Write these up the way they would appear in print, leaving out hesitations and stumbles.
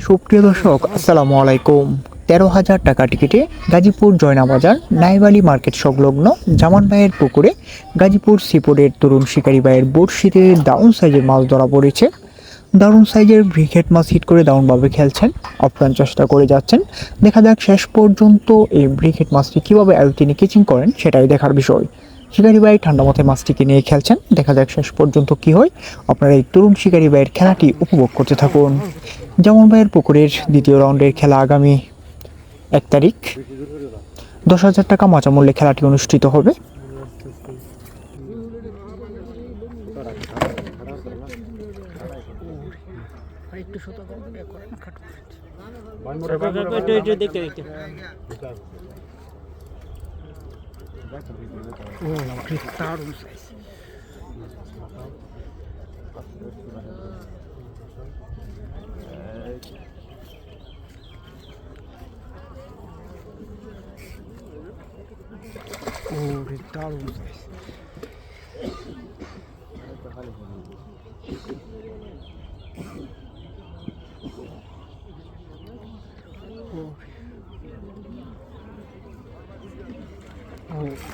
সুপ্রিয় দর্শক, আসসালামু আলাইকুম। 13,000 টাকা টিকিটে গাজীপুর জয়নাবাজার নাইবালি মার্কেট সংলগ্ন জামান ভাইয়ের পুকুরে গাজীপুর সিপোর্টের তরুণ শিকারী ভাইয়ের বড়শিতে দারুণ সাইজের মাছ ধরা পড়েছে। দারুণ সাইজের ব্রিকেট মাছ হিট করে দারুণভাবে খেলছেন, আপ্রাণ চেষ্টা করে যাচ্ছেন। দেখা যাক শেষ পর্যন্ত এই ব্রিকেট মাছটি কীভাবে আয়তনে কিচিং করেন, সেটাই দেখার বিষয়। শিকারী ভাই ঠান্ডা মাথায় মাছটিকে নিয়ে খেলছেন, দেখা যাক শেষ পর্যন্ত কি হয়। আপনারা এই তরুণ শিকারী ভাইয়ের খেলাটি উপভোগ করতে থাকুন। জামান ভাইয়ের পুকুরের দ্বিতীয় রাউন্ডের খেলা আগামী 1 তারিখ 10,000 টাকা মাচামূল্যে খেলাটি অনুষ্ঠিত হবে। দারুণ সাইজ।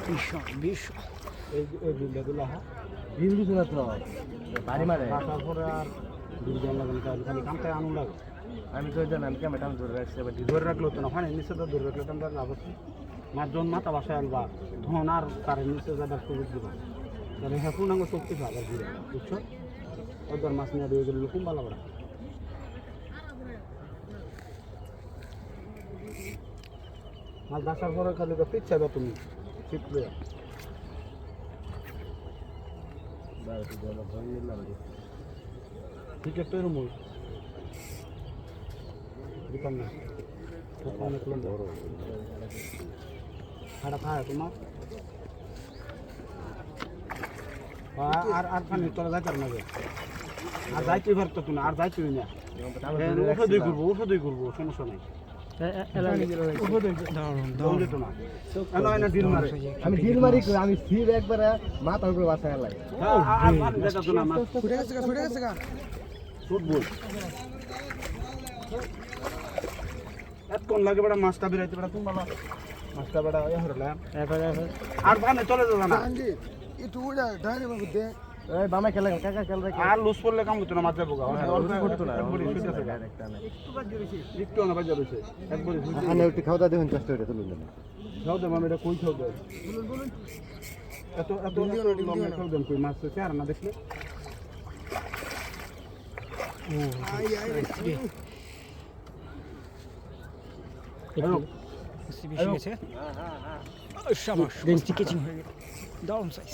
বিশাল বিশাল এই বিলগুলো বিলগুলো তো বাড়ি মারে তারপরে আর বিলগুলো লাগানো খালি কামটা আনুন লাগে। আমি তো জানি আমি ক্যামেরা ধরে রাখছি, এবার ধরে রাখলো তো না হয় নিচে তো ধরে রাখলে আমরা লাভ হচ্ছে। মাছজন মাথা বাসায় আনবা ধন আর তার নিচে যাবার সুযোগ দিব, তাহলে হ্যাঁ পূর্ণাঙ্গ শক্তি পাবার ঘুরে বুঝছো। ওদের মাছ নিয়ে দিয়ে গেলে খুব ভালো করে মাছ বাসার পরে খালি তো পিচ্ছা দাও তুমি শিখলে ঠিক একটা এরম দিতাম না অনেক বড় খাড়া খায় তোমার আর আর পানি তোরা যাইতার না, আর যাইতে পারতো তুমি, আর যাইতেই না। ওষুধই করবো সমস্যা নাই। আমি ঢিল মারি, আমি স্থির একবারে মাথার উপরে বাসায় লাগে। কোন লাগে বেড়া মাছটা বেড়াইতে বেড়া তুমি বলো মাছটা বেড়া এ হরলা আর ভানে চলে যাবে না একটু উড়া ডাইরে মধ্যে এই বামে খেলে কাকা খেল রে, আর লুজ পড়লে কাম হতো না, মাছ যাবো অল্প করতে না একবারই শুতে থাকে একটু না বাজা রইছে একবারই শুতে আনে একটু খাওয়া দাওয়া দেখুন চেষ্টা করে তুলুন না খাও দে মামা, এটা কই খাও দে বলুন এত এত লং খাও দেন কই মাছ আছে আর না দেখলে ও আই আই রে হ্যালো বেশি গেছে। হ্যাঁ শাবাশ, বেঞ্চি কিচিং হয়ে গেল, দারুণ সাইজ।